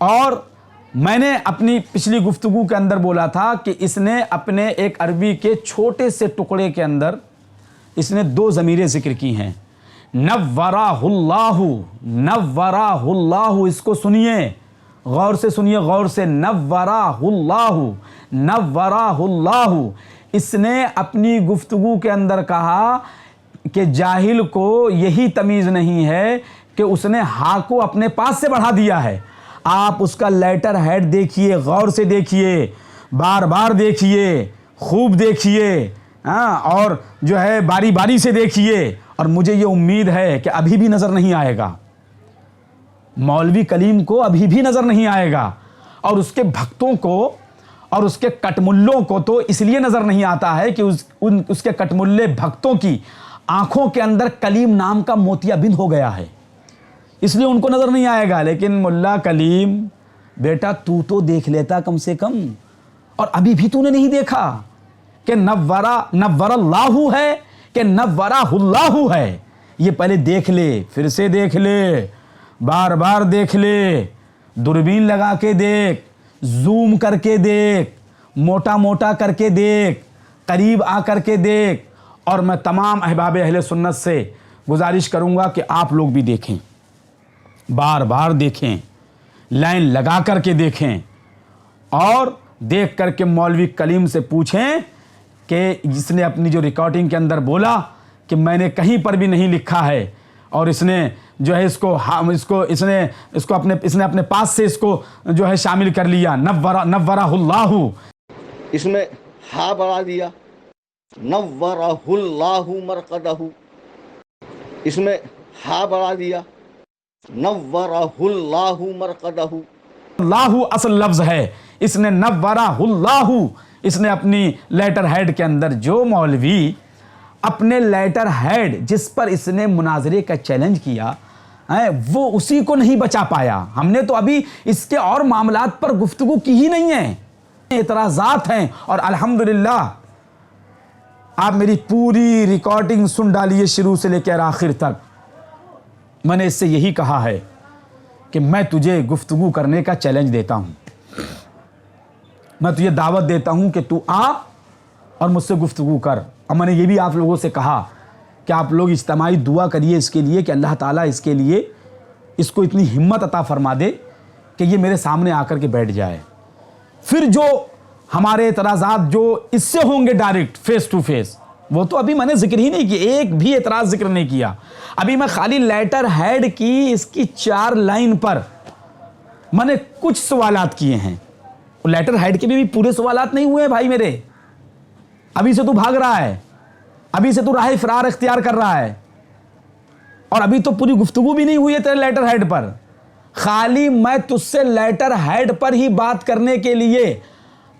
اور میں نے اپنی پچھلی گفتگو کے اندر بولا تھا کہ اس نے اپنے ایک عربی کے چھوٹے سے ٹکڑے کے اندر اس نے 2 ضمیریں ذکر کی ہیں، نورہ اللہ، نورہ اللہ، اس کو سنیے، غور سے سنیے، غور سے، نورہ اللہ، نورہ اللہ۔ اس نے اپنی گفتگو کے اندر کہا کہ جاہل کو یہی تمیز نہیں ہے کہ اس نے ہا کو اپنے پاس سے بڑھا دیا ہے۔ آپ اس کا لیٹر ہیڈ دیکھیے، غور سے دیکھیے، بار بار دیکھیے، خوب دیکھیے، اور جو ہے باری باری سے دیکھیے، اور مجھے یہ امید ہے کہ ابھی بھی نظر نہیں آئے گا، مولوی کلیم کو ابھی بھی نظر نہیں آئے گا، اور اس کے بھکتوں کو اور اس کے کٹملوں کو تو اس لیے نظر نہیں آتا ہے کہ اس کے کٹملے بھکتوں کی آنکھوں کے اندر کلیم نام کا موتیا بند ہو گیا ہے، اس لیے ان کو نظر نہیں آئے گا۔ لیکن ملا کلیم بیٹا تو دیکھ لیتا کم سے کم، اور ابھی بھی تو نے نہیں دیکھا کہ نور اللہ ہے کہ نورہ اللہ ہے، یہ پہلے دیکھ لے، پھر سے دیکھ لے، بار بار دیکھ لے، دوربین لگا کے دیکھ، زوم کر کے دیکھ، موٹا موٹا کر کے دیکھ، قریب آ کر کے دیکھ، اور میں تمام احباب اہل سنت سے گزارش کروں گا کہ آپ لوگ بھی دیکھیں، بار بار دیکھیں، لائن لگا کر کے دیکھیں، اور دیکھ کر کے مولوی کلیم سے پوچھیں کہ جس نے اپنی جو ریکارڈنگ کے اندر بولا کہ میں نے کہیں پر بھی نہیں لکھا ہے، اور اس نے جو ہے اس نے اپنے پاس سے اس کو جو ہے شامل کر لیا، نورہ اللہ، اس میں ہا بڑھا دیا، نورہ اللہ مرقدہ، اس میں ہا بڑھا دیا، نورہ اللہ مرقدہ۔ اللہ اصل لفظ ہے، اس نے نورہ اللہ، اس نے اپنی لیٹر ہیڈ کے اندر، جو مولوی اپنے لیٹر ہیڈ جس پر اس نے مناظرے کا چیلنج کیا وہ اسی کو نہیں بچا پایا۔ ہم نے تو ابھی اس کے اور معاملات پر گفتگو کی ہی نہیں ہے، اعتراضات ہیں، اور الحمدللہ آپ میری پوری ریکارڈنگ سن ڈالیے شروع سے لے کر آخر تک۔ میں نے اس سے یہی کہا ہے کہ میں تجھے گفتگو کرنے کا چیلنج دیتا ہوں، میں تجھے دعوت دیتا ہوں کہ تو آ اور مجھ سے گفتگو کر۔ اور میں نے یہ بھی آپ لوگوں سے کہا کہ آپ لوگ اجتماعی دعا کریے اس کے لیے کہ اللہ تعالیٰ اس کے لیے اس کو اتنی ہمت عطا فرما دے کہ یہ میرے سامنے آ کر کے بیٹھ جائے۔ پھر جو ہمارے اعتراضات جو اس سے ہوں گے ڈائریکٹ فیس ٹو فیس، وہ تو ابھی میں نے ذکر ہی نہیں کیا، ایک بھی اعتراض ذکر نہیں کیا۔ ابھی میں خالی لیٹر ہیڈ کی اس کی 4 لائن پر میں نے کچھ سوالات کیے ہیں۔ لیٹر ہیڈ کے بھی پورے سوالات نہیں ہوئے ہیں بھائی میرے، ابھی سے تو بھاگ رہا ہے، ابھی سے تو راہ فرار اختیار کر رہا ہے، اور ابھی تو پوری گفتگو بھی نہیں ہوئی ہے تیرے لیٹر ہیڈ پر۔ خالی میں تجھ سے لیٹر ہیڈ پر ہی بات کرنے کے لیے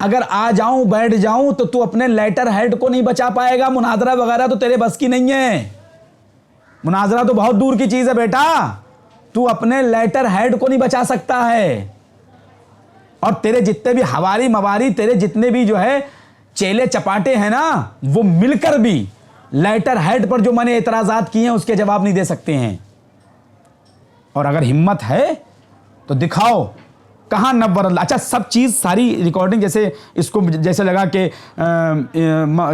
اگر آ جاؤں بیٹھ جاؤں تو اپنے لیٹر ہیڈ کو نہیں بچا پائے گا۔ مناظرہ وغیرہ تو تیرے بس کی نہیں ہے، مناظرہ تو بہت دور کی چیز ہے بیٹا، تو اپنے لیٹر ہیڈ کو نہیں بچا سکتا ہے۔ اور تیرے جتنے بھی حواری مواری، تیرے جتنے بھی جو ہے چیلے چپاٹے ہیں نا، وہ مل کر بھی لیٹر ہیڈ پر جو میں نے اعتراضات کیے ہیں اس کے جواب نہیں دے سکتے ہیں۔ اور اگر ہمت ہے تو دکھاؤ کہاں نور اللہ۔ اچھا سب چیز ساری ریکارڈنگ جیسے اس کو جیسے لگا کہ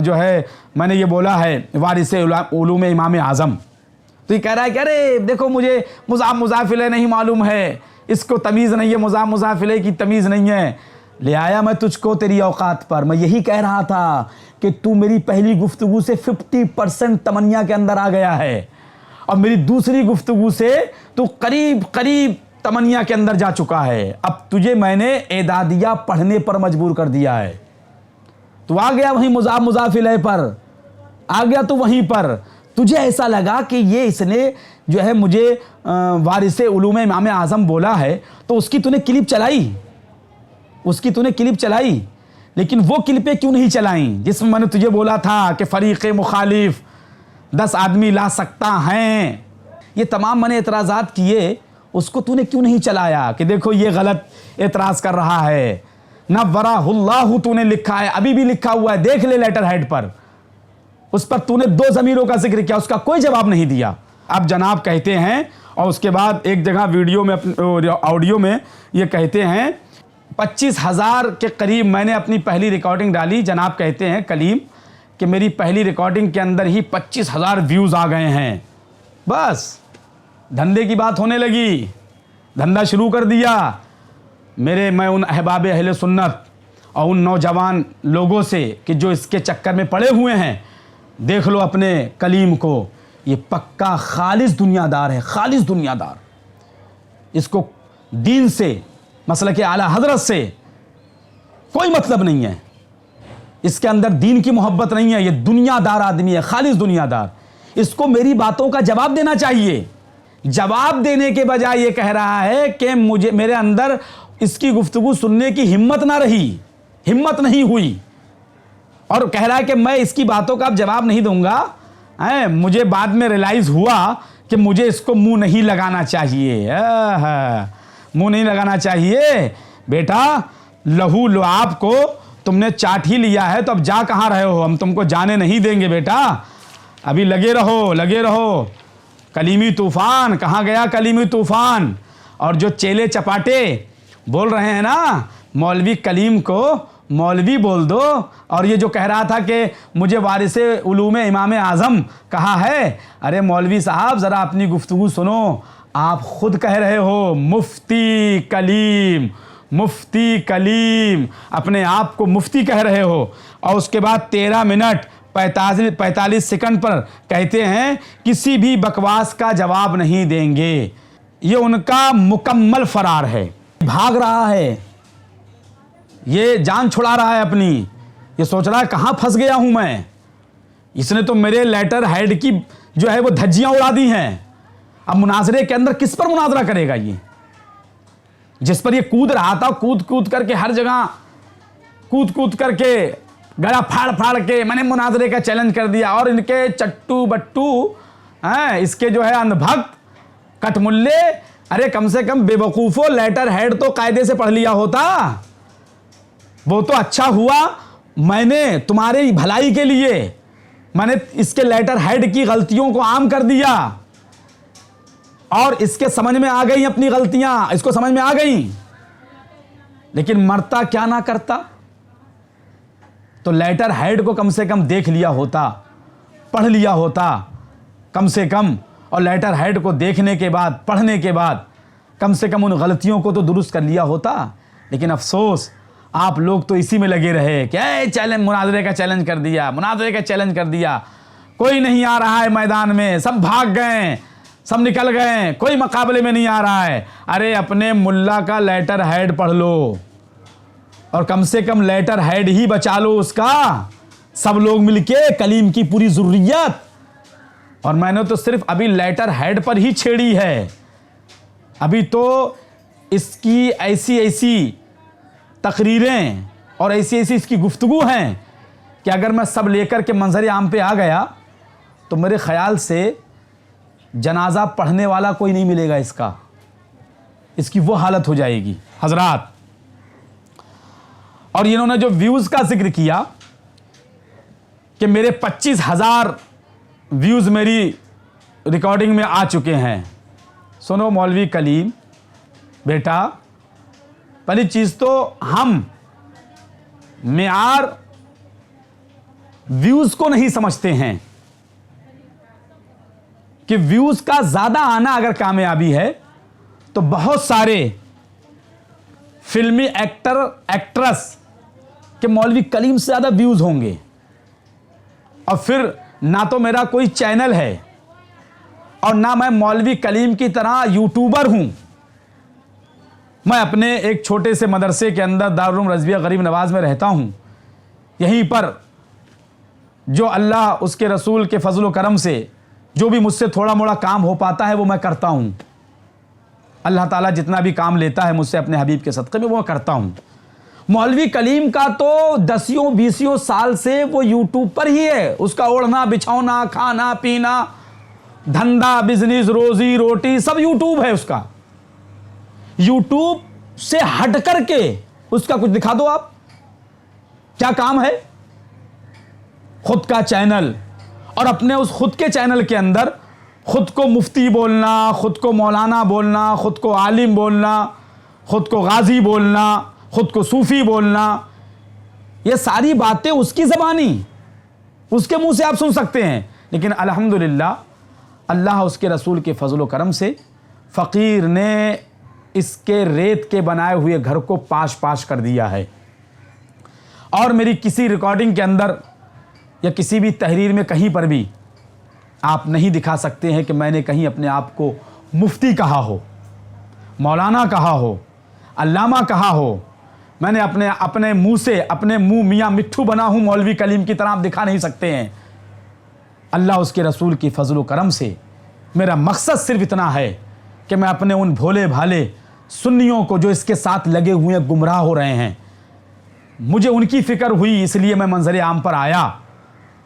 جو ہے میں نے یہ بولا ہے وارث علوم امام اعظم، تو یہ کہہ رہا ہے کہ ارے دیکھو مجھے مضاف الیہ نہیں معلوم ہے، اس کو تمیز نہیں ہے، مضاف الیہ کی تمیز نہیں ہے۔ لے آیا میں تجھ کو تیری اوقات پر، میں یہی کہہ رہا تھا کہ تو میری پہلی گفتگو سے 50% تمنیا کے اندر آ گیا ہے، اور میری دوسری گفتگو سے تو قریب تمنیا کے اندر جا چکا ہے۔ اب تجھے میں نے اعدادیہ پڑھنے پر مجبور کر دیا ہے، تو آ گیا وہیں مضاف الیہ پر، آ گیا تو وہیں پر۔ تجھے ایسا لگا کہ یہ اس نے جو ہے مجھے وارث علوم امام اعظم بولا ہے، تو اس کی تو نے کلپ چلائی، اس کی تو نے کلپ چلائی، لیکن وہ کلپیں کیوں نہیں چلائیں جس میں نے تجھے بولا تھا کہ فریق مخالف 10 آدمی لا سکتا ہیں۔ یہ تمام میں نے اعتراضات کیے، اس کو تو نے کیوں نہیں چلایا کہ دیکھو یہ غلط اعتراض کر رہا ہے، نورہ اللہ تو نے لکھا ہے، ابھی بھی لکھا ہوا ہے، دیکھ لے لیٹر ہیڈ پر، اس پر تو نے 2 ضمیروں کا ذکر کیا، اس کا کوئی جواب نہیں دیا۔ اب جناب کہتے ہیں اور اس کے بعد ایک جگہ ویڈیو میں آڈیو میں یہ کہتے ہیں 25,000 کے قریب میں نے اپنی پہلی ریکارڈنگ ڈالی. جناب کہتے ہیں کلیم کہ میری پہلی ریکارڈنگ کے اندر ہی 25,000 ویوز آ گئے ہیں. بس دھندے کی بات ہونے لگی, دھندا شروع کر دیا. میں ان احباب اہل سنت اور ان نوجوان لوگوں سے کہ جو اس کے چکر میں پڑے ہوئے ہیں, دیکھ لو اپنے کلیم کو, یہ پکا خالص دنیا دار ہے, خالص دنیا دار. اس کو دین سے, مسلک اعلیٰ حضرت سے کوئی مطلب نہیں ہے, اس کے اندر دین کی محبت نہیں ہے, یہ دنیا دار آدمی ہے, خالص دنیا دار. اس کو میری باتوں کا جواب دینا چاہیے. جواب دینے کے بجائے یہ کہہ رہا ہے کہ میرے اندر اس کی گفتگو سننے کی ہمت نہ رہی, ہمت نہیں ہوئی, اور کہہ رہا ہے کہ میں اس کی باتوں کا اب جواب نہیں دوں گا. مجھے بعد میں ریلائز ہوا کہ مجھے اس کو منہ نہیں لگانا چاہیے, منہ نہیں لگانا چاہیے. بیٹا لہو لعاب کو تم نے چاٹ ہی لیا ہے, تو اب جا کہاں رہے ہو, ہم تم کو جانے نہیں دیں گے بیٹا, ابھی لگے رہو, لگے رہو. کلیمی طوفان کہاں گیا, کلیمی طوفان. اور جو چیلے چپاٹے بول رہے ہیں نا مولوی کلیم کو مولوی بول دو, اور یہ جو کہہ رہا تھا کہ مجھے وارث علوم امام اعظم کہا ہے, ارے مولوی صاحب ذرا اپنی گفتگو سنو. آپ خود کہہ رہے ہو مفتی کلیم, مفتی کلیم, اپنے آپ کو مفتی کہہ رہے ہو, اور اس کے بعد 13 منٹ 45 سیکنڈ پر کہتے ہیں کسی بھی بکواس کا جواب نہیں دیں گے. یہ ان کا مکمل فرار ہے, بھاگ رہا ہے, یہ جان چھڑا رہا ہے اپنی, یہ سوچ رہا ہے کہاں پھنس گیا ہوں میں. اس نے تو میرے لیٹر ہیڈ کی جو ہے وہ دھجیاں اڑا دی ہیں. اب مناظرے کے اندر کس پر مناظرہ کرے گا, یہ جس پر یہ کود رہا تھا, کود کر کے ہر جگہ کود کر کے گڑا پھاڑ کے میں نے مناظرے کا چیلنج کر دیا. اور ان کے چٹو بٹو اس کے جو ہے اندھ بھکت کٹ ملے, ارے کم سے کم بے وقوفو لیٹر ہیڈ تو قاعدے سے پڑھ لیا ہوتا. وہ تو اچھا ہوا میں نے تمہاری بھلائی کے لیے میں نے اس کے لیٹر ہیڈ کی غلطیوں کو عام کر دیا, اور اس کے سمجھ میں آ گئی اپنی غلطیاں, اس کو سمجھ میں آ گئی. لیکن مرتا کیا نہ کرتا, تو لیٹر ہیڈ کو کم سے کم دیکھ لیا ہوتا, پڑھ لیا ہوتا کم سے کم, اور لیٹر ہیڈ کو دیکھنے کے بعد, پڑھنے کے بعد کم سے کم ان غلطیوں کو تو درست کر لیا ہوتا. لیکن افسوس آپ لوگ تو اسی میں لگے رہے کہ چیلنج, مناظرے کا چیلنج کر دیا, مناظرے کا چیلنج کر دیا, کوئی نہیں آ رہا ہے میدان میں, سب بھاگ گئے, سب نکل گئے, کوئی مقابلے میں نہیں آ رہا ہے. ارے اپنے ملا کا لیٹر ہیڈ پڑھ لو, اور کم سے کم لیٹر ہیڈ ہی بچا لو اس کا, سب لوگ مل کے کلیم کی پوری ضروریت. اور میں نے تو صرف ابھی لیٹر ہیڈ پر ہی چھیڑی ہے, ابھی تو اس کی ایسی تقریریں اور ایسی اس کی گفتگو ہیں کہ اگر میں سب لے کر کے منظر عام پہ آ گیا تو میرے خیال سے جنازہ پڑھنے والا کوئی نہیں ملے گا اس کا, اس کی وہ حالت ہو جائے گی حضرات. اور انہوں نے جو ویوز کا ذکر کیا کہ میرے 25,000 ویوز میری ریکارڈنگ میں آ چکے ہیں. سنو مولوی کلیم بیٹا, پہلی چیز تو ہم معیار ویوز کو نہیں سمجھتے ہیں کہ ویوز کا زیادہ آنا اگر کامیابی ہے تو بہت سارے فلمی ایکٹر ایکٹریس کہ مولوی کلیم سے زیادہ ویوز ہوں گے, اور پھر نہ تو میرا کوئی چینل ہے اور نہ میں مولوی کلیم کی طرح یوٹیوبر ہوں. میں اپنے ایک چھوٹے سے مدرسے کے اندر دارالعلوم رضویہ غریب نواز میں رہتا ہوں. یہیں پر جو اللہ اس کے رسول کے فضل و کرم سے جو بھی مجھ سے تھوڑا موڑا کام ہو پاتا ہے وہ میں کرتا ہوں. اللہ تعالیٰ جتنا بھی کام لیتا ہے مجھ سے اپنے حبیب کے صدقے میں وہ کرتا ہوں. مولوی کلیم کا تو 10-20 سال سے وہ یوٹیوب پر ہی ہے, اس کا اوڑھنا بچھونا کھانا پینا دھندا بزنس روزی روٹی سب یوٹیوب ہے اس کا. یوٹیوب سے ہٹ کر کے اس کا کچھ دکھا دو آپ, کیا کام ہے؟ خود کا چینل, اور اپنے اس خود کے چینل کے اندر خود کو مفتی بولنا، خود کو مولانا بولنا، خود کو عالم بولنا، خود کو غازی بولنا، خود کو صوفی بولنا، یہ ساری باتیں اس کی زبانی، اس کے منہ سے آپ سن سکتے ہیں. لیکن الحمدللہ اللہ اس کے رسول کے فضل و کرم سے فقیر نے اس کے ریت کے بنائے ہوئے گھر کو پاش پاش کر دیا ہے. اور میری کسی ریکارڈنگ کے اندر یا کسی بھی تحریر میں کہیں پر بھی آپ نہیں دکھا سکتے ہیں کہ میں نے کہیں اپنے آپ کو مفتی کہا ہو، مولانا کہا ہو، علامہ کہا ہو. میں نے اپنے منہ سے اپنے منہ میاں مٹھو بنا ہوں مولوی کلیم کی طرح آپ دکھا نہیں سکتے ہیں. اللہ اس کے رسول کی فضل و کرم سے میرا مقصد صرف اتنا ہے کہ میں اپنے ان بھولے بھالے سنیوں کو جو اس کے ساتھ لگے ہوئے گمراہ ہو رہے ہیں، مجھے ان کی فکر ہوئی، اس لیے میں منظر عام پر آیا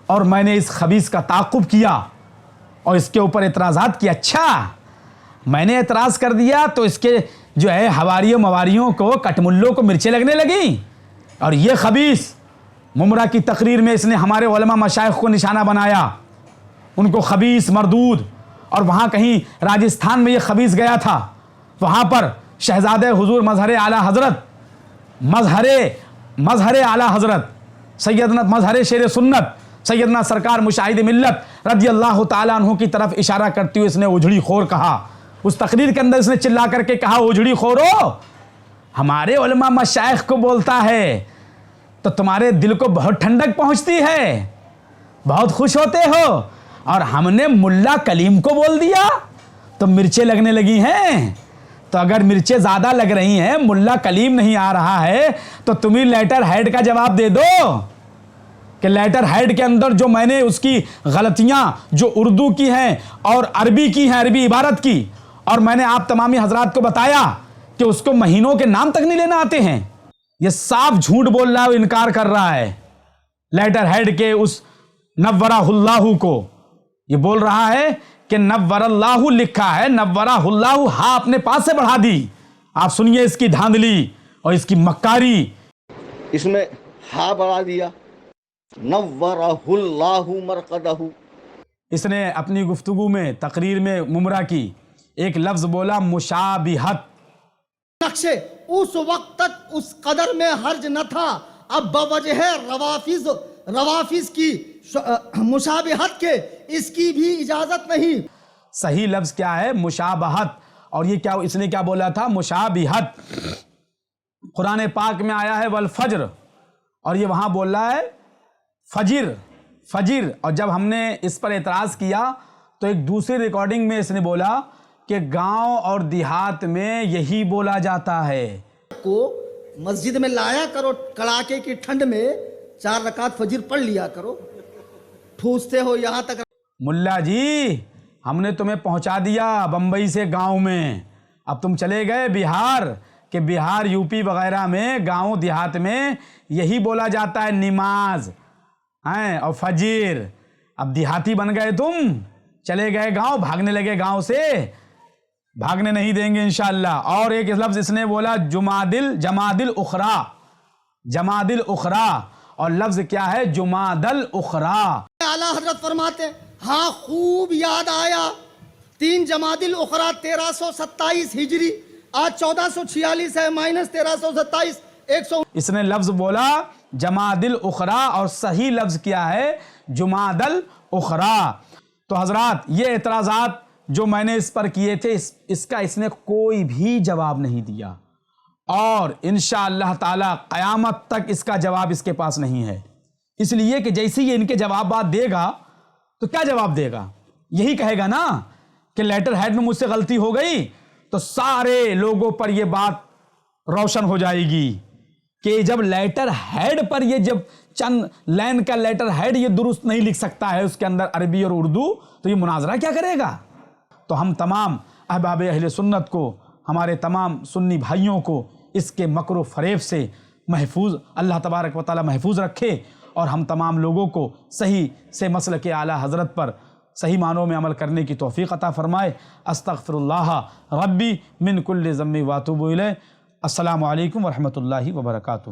اور میں نے اس خبیث کا تعاقب کیا اور اس کے اوپر اعتراضات کیا. اچھا میں نے اعتراض کر دیا تو اس کے جو ہے حواریوں مواریوں کو کٹملوں کو مرچیں لگنے لگیں. اور یہ خبیث ممرہ کی تقریر میں اس نے ہمارے علماء مشائخ کو نشانہ بنایا، ان کو خبیث مردود. اور وہاں کہیں راجستھان میں یہ خبیث گیا تھا، وہاں پر شہزادہ حضور مظہر اعلیٰ حضرت سیدنا مظہر شیر سنت سیدنا سرکار مشاہد ملت رضی اللہ تعالیٰ عنہ کی طرف اشارہ کرتے ہوئے اس نے اجڑی خور کہا. اس تقریر کے اندر اس نے چلا کر کے کہا اجڑی خورو، ہمارے علماء مشائخ کو بولتا ہے تو تمہارے دل کو بہت ٹھنڈک پہنچتی ہے، بہت خوش ہوتے ہو، اور ہم نے ملا کلیم کو بول دیا تو مرچیں لگنے لگی ہیں. تو اگر مرچیں زیادہ لگ رہی ہیں، ملا کلیم نہیں آ رہا ہے، تو تم ہی لیٹر ہیڈ کا جواب دے دو کہ لیٹر ہیڈ کے اندر جو میں نے اس کی غلطیاں جو اردو کی ہیں اور عربی کی ہیں، عربی عبارت کی، اور میں نے آپ تمامی حضرات کو بتایا کہ اس کو مہینوں کے نام تک نہیں لینا آتے ہیں. یہ صاف جھوٹ بول رہا ہے، انکار کر رہا ہے لیٹر ہیڈ کے اس نورہ اللہ کو. یہ بول رہا ہے کہ نور اللہ لکھا ہے، نورہ اللہ ہاں اپنے پاس سے بڑھا دی. آپ سنیے اس کی دھاندلی اور اس کی مکاری. اس میں ہا بڑھا دیا، نورہ اللہ مرقدہ. اس نے اپنی گفتگو میں تقریر میں ممرہ کی ایک لفظ بولا مشابہت. نقش اس وقت تک اس قدر میں حرج نہ تھا، اب بوجہ روافظ کی مشابہت کے اس کی بھی اجازت نہیں. صحیح لفظ کیا ہے؟ مشابہت. اور یہ کیا اس نے کیا بولا تھا؟ مشابہت. قرآن پاک میں آیا ہے والفجر، اور یہ وہاں بول رہا ہے فجر. اور جب ہم نے اس پر اعتراض کیا تو ایک دوسری ریکارڈنگ میں اس نے بولا کہ گاؤں اور دیہات میں یہی بولا جاتا ہے. کو مسجد میں لایا کرو، کڑاکے کی ٹھنڈ میں 4 رکعت فجر پڑھ لیا کرو. ٹھوستے ہو یہاں تک. ملا جی ہم نے تمہیں پہنچا دیا بمبئی سے گاؤں میں، اب تم چلے گئے بہار، کہ بہار یو پی وغیرہ میں گاؤں دیہات میں یہی بولا جاتا ہے نماز اور فجر. اب دیہاتی بن گئے تم، چلے گئے گاؤں، بھاگنے لگے گاؤں سے. بھاگنے نہیں دیں گے انشاءاللہ. اور ایک لفظ اس نے بولا جمادل اخرى، اور لفظ کیا ہے؟ جمادل اخرى. اعلیٰ حضرت فرماتے ہیں ہاں خوب یاد آیا، 3 جمادل اخرى 1327 ہجری، آج 1446 ہے، -1327 100. اس نے لفظ بولا جمادل اخرى اور صحیح لفظ کیا ہے؟ جمادل اخرى. تو حضرات یہ اعتراضات جو میں نے اس پر کیے تھے اس کا اس نے کوئی بھی جواب نہیں دیا، اور انشاءاللہ تعالی قیامت تک اس کا جواب اس کے پاس نہیں ہے. اس لیے کہ جیسے یہ ان کے جوابات دے گا تو کیا جواب دے گا؟ یہی کہے گا نا کہ لیٹر ہیڈ میں مجھ سے غلطی ہو گئی، تو سارے لوگوں پر یہ بات روشن ہو جائے گی کہ جب لیٹر ہیڈ پر یہ جب چند لائن کا لیٹر ہیڈ یہ درست نہیں لکھ سکتا ہے اس کے اندر عربی اور اردو، تو یہ مناظرہ کیا کرے گا؟ تو ہم تمام احباب اہل سنت کو، ہمارے تمام سنی بھائیوں کو اس کے مکر و فریب سے محفوظ اللہ تبارک و تعالی محفوظ رکھے، اور ہم تمام لوگوں کو صحیح سے مسلک اعلیٰ حضرت پر صحیح معنوں میں عمل کرنے کی توفیق عطا فرمائے. استغفر اللہ ربی من کل ذنب واتوب الیہ. السلام علیکم ورحمۃ اللہ وبرکاتہ.